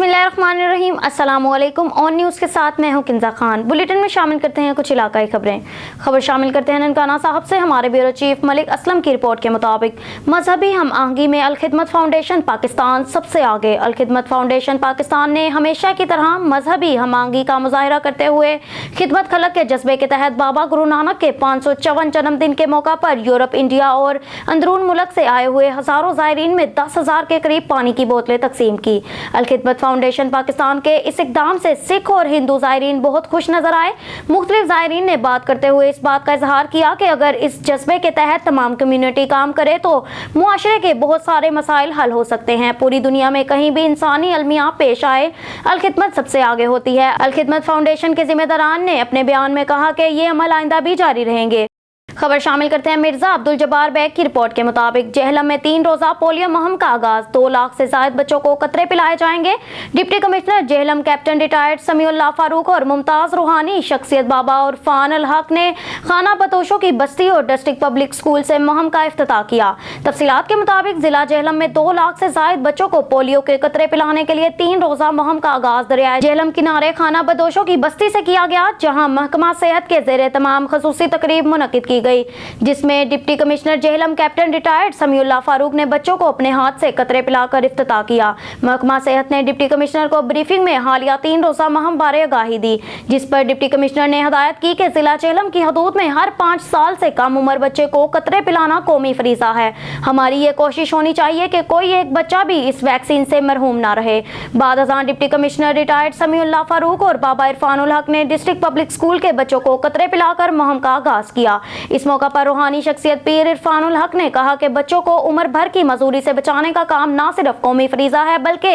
बिस्मिल्लाहिर्रहमानिर्रहीम। अस्सलामुअलैकुम। On news के साथ मैं हूं किंजा खान। बुलेटिन में शामिल करते हैं कुछ इलाकाई खबरें। खबर शामिल करते हैं ननकाना साहब से। हमारे ब्यूरो चीफ मलिक असलम की रिपोर्ट के मुताबिक मजहबी हम आहंगी में अल-खिदमत फाउंडेशन पाकिस्तान सबसे आगे। अल-खिदमत फाउंडेशन पाकिस्तान ने हमेशा की तरह मजहबी हम आहंगी का मुजाहिरा करते हुए खिदमत खलक के जज्बे के तहत बाबा गुरु नानक के 554 जन्मदिन के मौका पर यूरोप, इंडिया और अंदरून मुल्क से आए हुए हजारों ज़ायरीन में 10,000 के करीब पानी की बोतलें तकसीम की। अल-खिदमत फाउंडेशन पाकिस्तान के इस इक़दाम से सिख और हिंदू ज़ायरीन बहुत खुश नजर आए। मुख्तलिफ ज़ायरीन ने बात करते हुए इस बात का इजहार किया कि अगर इस जज्बे के तहत तमाम कम्युनिटी काम करे तो मुआशरे के बहुत सारे मसाइल हल हो सकते हैं। पूरी दुनिया में कहीं भी इंसानी अलमिया पेश आए, अल-खिदमत सबसे आगे होती है। अल-खिदमत फाउंडेशन के जिम्मेदारान ने अपने बयान में कहा कि ये अमल आइंदा भी जारी रहेंगे। खबर शामिल करते हैं मिर्जा अब्दुल जब्बार बैग की रिपोर्ट के मुताबिक जेहलम में 3 रोजा पोलियो मुहिम का आगाज। 2 लाख से ज्यादा बच्चों को कतरे पिलाए जाएंगे। Deputy commissioner Jhelum captain retired Samiullah Farooq और मुमताज रूहानी शख्सियत बाबा और फान अल हक ने खाना बतोशों की बस्ती और डिस्ट्रिक्ट पब्लिक स्कूल से मुहिम का इफ्तिताह किया। तफसीलात के मुताबिक जिला जेहलम में 2 लाख से ज्यादा बच्चों को पोलियो के कतरे पिलाने के लिए 3 रोजा मुहिम का आगाज दरियाए जेहलम किनारे खाना बदोशों की बस्ती से किया गया, जहाँ महकमा सेहत के ज़ेरे तमाम खसूसी तकरीब मुनक्किद की गई, जिसमें deputy commissioner Jhelum captain retired Samiullah Farooq ने बच्चों को अपने हाथ से कतरे पिलाकर इफ्तिताह किया। महकमा सेहत ने डिप्टी कमिश्नर को ब्रीफिंग में हालिया 3 रोजा मुहिम बारे आगाही दी, जिस पर डिप्टी कमिश्नर ने हदायत की कि जिला जेहलम की हदूद में हर 5 साल से कम उम्र बच्चे को कतरे पिलाना कौमी फरीजा है। हमारी ये कोशिश होनी चाहिए कि कोई एक बच्चा भी इस वैक्सीन से मरहूम ना रहे। बाद अज़ां deputy commissioner retired Samiullah Farooq और बाबा इरफान उल हक ने डिस्ट्रिक्ट पब्लिक स्कूल के बच्चों को कतरे पिलाकर मुहिम का आगाज किया। इस मौका पर रूहानी शख्सियत पीर इरफान उल हक ने कहा कि बच्चों को उम्र भर की मजदूरी से बचाने का काम ना सिर्फ कौमी फरीजा है, बल्कि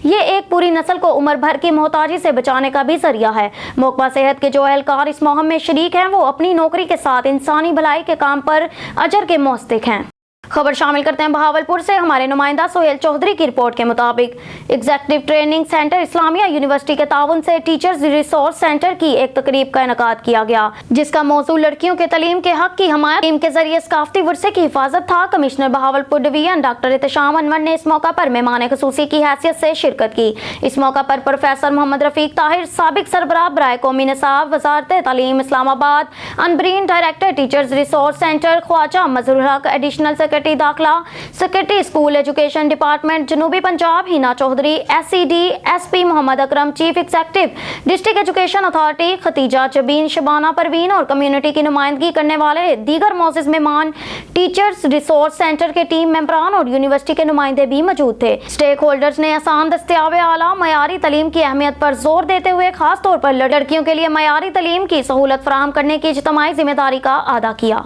ये एक पूरी नस्ल को उम्र भर की मोहताजी से बचाने का भी जरिया है। महकमा सेहत के जो एहलकार इस मुहिम में शरीक हैं, वो अपनी नौकरी के साथ इंसानी भलाई के काम पर अजर के मुस्तहिक हैं। खबर शामिल करते हैं बहावलपुर से। हमारे नुमाइंदा सोहेल चौधरी की रिपोर्ट के मुताबिक executive training centre Islamia university के ताउन से टीचर्स रिसोर्स सेंटर की एक तकरीब का इनेकाद किया गया, जिसका मौजू लड़कियों के तलीम के हक की हमायत टीम के जरिए सकाफती विरसे की हिफाजत था। Commissioner Bahawalpur division doctor Ehtesham Anwar ने इस मौका पर मेहमान खसूसी की हैसियत से शिरकत की। इस मौका पर प्रोफेसर मोहम्मद रफीक ताहिर, साबिक सरबराह बराए कौमी निसाब वजारत तालीम Islamabad, Anbreen director teachers resource centre Khawaja Mazharul Haq, additional secretary दाखिला, सेक्रेटरी स्कूल एजुकेशन डिपार्टमेंट जनूबी Punjab Hina Chaudhry, SED SP Mohammad Akram, chief executive district education authority Khadija Jabeen, Shabana Parveen और कम्युनिटी की नुमाइंदगी करने वाले दीगर मोअज़्ज़िज़ मेहमान टीचर्स रिसोर्स सेंटर के टीम मेंबरान और यूनिवर्सिटी के नुमाइंदे भी मौजूद थे। स्टेक होल्डर्स ने आसान, दस्तयाब, आला मयारी तलीम की अहमियत पर जोर देते हुए खास तौर पर लड़कियों के लिए मयारी तलीम की सहूलत फराहम करने की इज्तिमाई जिम्मेदारी का अदा किया।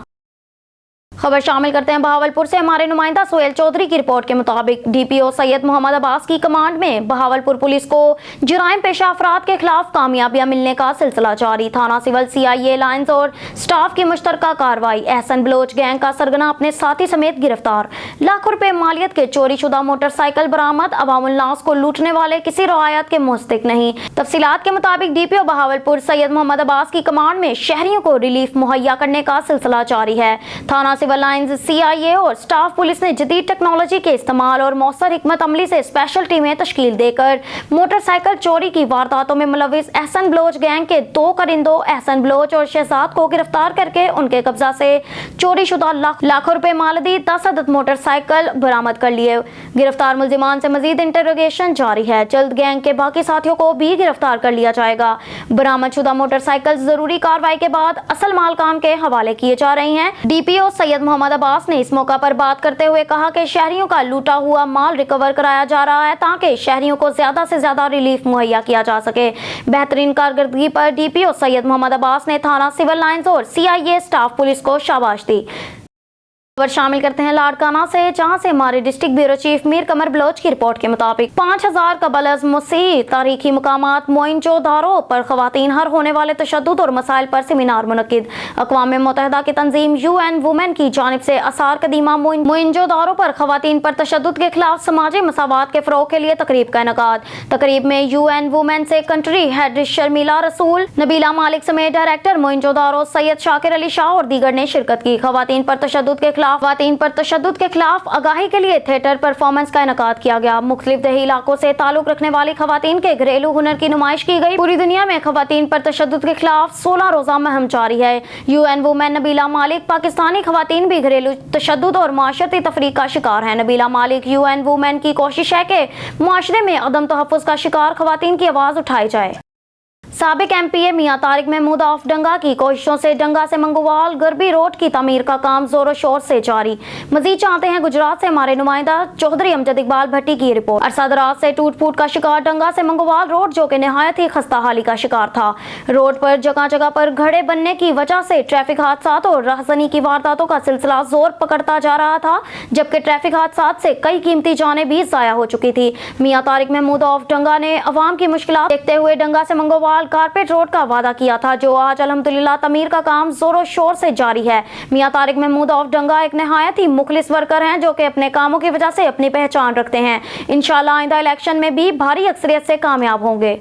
खबर शामिल करते हैं बहावलपुर से। हमारे नुमाइंदा सोहेल चौधरी की रिपोर्ट के मुताबिक DPO सैयद मोहम्मद अब्बास की कमांड में बहावलपुर पुलिस को जराइम पेशा अफराद के खिलाफ कामयाबियां मिलने का सिलसिला जारी। थाना सिविल CIA लाइन्स और स्टाफ की मुश्तरका कार्रवाई। एहसन बलोच गैंग का सरगना अपने साथी समेत गिरफ्तार। लाखों रुपए मालियत के चोरी शुदा मोटरसाइकिल बरामद। अवामुल नास को लूटने वाले किसी रवायत के मुस्तहिक नहीं। तफसीलात के मुताबिक DPO बहावलपुर सैयद मोहम्मद अब्बास की कमांड में शहरियों को रिलीफ मुहैया करने का सिलसिला जारी है। थाना लाइन्स, CIA और स्टाफ पुलिस ने जदीद टेक्नोलॉजी के इस्तेमाल और मौसर हिकमत अमली से स्पेशल टीमें तश्कील देकर मोटरसाइकिल चोरी की वारदातों में मुलविस एहसन बलोच गैंग के 2 करिंदों एहसन बलोच और शहजाद को गिरफ्तार करके उनके कब्जा से चोरी शुदा लाखों रुपए मालदी 10 अदद मोटरसाइकिल बरामद कर लिए। गिरफ्तार मुलजिमान से मजीद इंटरोगेशन जारी है। जल्द गैंग के बाकी साथियों को भी गिरफ्तार कर लिया जाएगा। बरामद शुदा मोटरसाइकिल जरूरी कार्रवाई के बाद असल मालकान के हवाले किए जा रही हैं। DPO सैयद मोहम्मद अब्बास ने इस मौका पर बात करते हुए कहा कि शहरियों का लूटा हुआ माल रिकवर कराया जा रहा है ताकि शहरियों को ज्यादा से ज्यादा रिलीफ मुहैया किया जा सके। बेहतरीन कारकर्दगी पर DPO सैयद मोहम्मद अब्बास ने थाना सिविल लाइन्स और CIA स्टाफ पुलिस को शाबाश दी। खबर शामिल करते हैं लाड़काना से, जहां से हमारे डिस्ट्रिक्ट ब्यूरो चीफ मीर कमर बलोच की रिपोर्ट के मुताबिक 5000 कबल मुसीह तारीखी मुकामात मोइंजोदारो पर खवातीन हर होने वाले तशद्दुद और मसाइल पर सेमिनार मुनक्किद। अक़वाम मुत्तहिदा की तंजीम UN वुमेन की जानिब से आसार कदीमा मोइंजोदारो पर खवातीन पर तशद्दुद के खिलाफ समाजी मसावात के फ़रोग़ के लिए तकरीब का इनेकाद। तकरीब में UN वुमेन से कंट्री हेड शर्मिला रसूल, नबीला मालिक समेत डायरेक्टर मोइंजोदारो सैयद शाकिर अली शाह और दीगर ने शिरकत की। खवातीन पर तशद्दुद के खिलाफ खवातीन पर तशद्दुद के खिलाफ आगाही के लिए थिएटर परफॉर्मेंस का इनकाद किया गया। मुख्तलिफ देही इलाकों से ताल्लुक रखने वाली खवातीन के घरेलू हुनर की नुमाइश की गई। पूरी दुनिया में खवातीन पर तशद्दुद के खिलाफ 16 रोजा मुहिम जारी है। UN वुमेन नबीला मालिक पाकिस्तानी खवातीन भी घरेलू तशद्दुद और माशरती तफरीक का शिकार है। नबीला मालिक UN वुमेन की कोशिश है कि मुआशरे में अदम तहफ़्फ़ुज़ का शिकार खवातीन की आवाज़ उठाई जाए। साबिक MPA मियां तारिक महमूद ऑफ डंगा की कोशिशों से डंगा से मंगोवाल गरबी रोड की तमीर का काम जोरों शोर से जारी। मजीद चाहते हैं गुजरात से हमारे नुमाइंदा चौधरी अमजद इकबाल भट्टी की रिपोर्ट। अरसा दराज से टूट फूट का शिकार डंगा से मंगोवाल रोड, जो कि नहायत ही खस्ता हाली का शिकार था। रोड पर जगह जगह पर घड़े बनने की वजह से ट्रैफिक हादसा और राहजनी की वारदातों का सिलसिला जोर पकड़ता जा रहा था, जबकि ट्रैफिक हादसा से कई कीमती जानें भी जाया हो चुकी थी। मियां तारिक महमूद ऑफ डंगा ने अवाम की मुश्किलात देखते हुए डंगा से मंगोवाल कारपेट रोड का वादा किया था, जो आज अल्हम्दुलिल्लाह तमीर का काम जोरों शोर से जारी है। मियां तारिक महमूद ऑफ डंगा एक नहायत ही मुखलिस वर्कर हैं, जो कि अपने कामों की वजह से अपनी पहचान रखते हैं। इंशाअल्लाह आइंदा इलेक्शन में भी भारी अक्सरियत से कामयाब होंगे।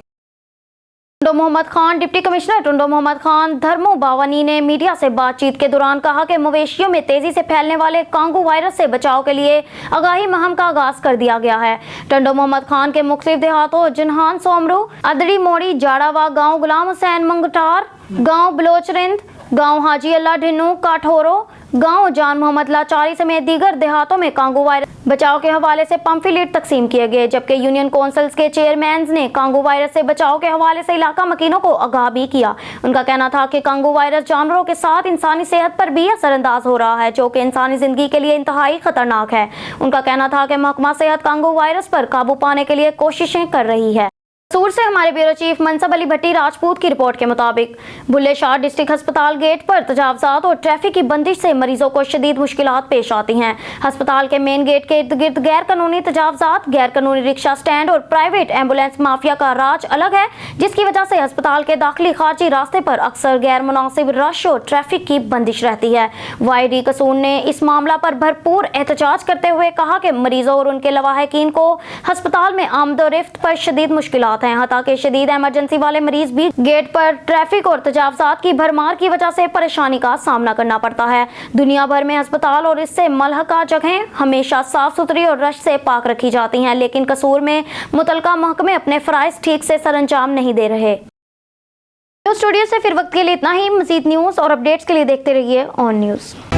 टुंडो मोहम्मद खान डिप्टी कमिश्नर टुंडो मोहम्मद खान धर्मो बावनी ने मीडिया से बातचीत के दौरान कहा कि मवेशियों में तेजी से फैलने वाले कांगू वायरस से बचाव के लिए आगाही मुहिम का आगाज कर दिया गया है। टुंडो मोहम्मद खान के मुख्तलिफ देहातों जिन्हान सोमरू, अदड़ी मोड़ी, जाड़ावा गाँव, गुलाम हुसैन मंगटार गाँव, बलोचरिंद गाँव, हाजी अल्लाह ढिन्नू, काठोरो गाँव, जान मोहम्मद लाचारी समेत दीगर देहातों में कांगू वायरस बचाव के हवाले से पंफलेट तकसीम किए गए, जबकि यूनियन काउंसिल्स के चेयरमैन ने कांगू वायरस से बचाव के हवाले से इलाका मकीनों को आगाह भी किया। उनका कहना था कि कांगू वायरस जानवरों के साथ इंसानी सेहत पर भी असरअंदाज हो रहा है, जो कि इंसानी जिंदगी के लिए इंतहाई खतरनाक है। उनका कहना था कि महकमा सेहत कांगू वायरस पर काबू पाने के लिए कोशिशें कर रही है। सूर से हमारे ब्यूरो चीफ मनसब अली भट्टी राजपूत की रिपोर्ट के मुताबिक बुल्ले शाह डिस्ट्रिक्ट अस्पताल गेट पर तजावजात और ट्रैफिक की बंदिश से मरीजों को शदीद मुश्किलात पेश आती हैं। अस्पताल के मेन गेट के इर्द गिर्द गैर कानूनी तजावजात, गैर कानूनी रिक्शा स्टैंड और प्राइवेट एम्बुलेंस माफिया का राज अलग है, जिसकी वजह से अस्पताल के दाखिली खारजी रास्ते पर अक्सर गैर मुनासिब रश और ट्रैफिक की बंदिश रहती है। YD कसूर ने इस मामला पर भरपूर एहतजाज करते हुए कहा कि मरीजों और उनके लवाहकीन को अस्पताल में आमदोरफ्त पर शदीद मुश्किलात हैं। हता के शदीद इमरजेंसी वाले मरीज भी गेट पर ट्रैफिक और तजावजात की भरमार की वजह से परेशानी का सामना करना पड़ता है। दुनिया भर में अस्पताल और इससे मलहका जगहें हमेशा साफ सुथरी और रश से पाक रखी जाती हैं, लेकिन कसूर में मुतलका महकमे अपने फराइज ठीक से सरअंजाम नहीं दे रहे। न्यूज़ स्टूडियो से फिर वक्त के लिए इतना ही। मजीद न्यूज़ और अपडेट्स के लिए देखते रहिए ऑन न्यूज़।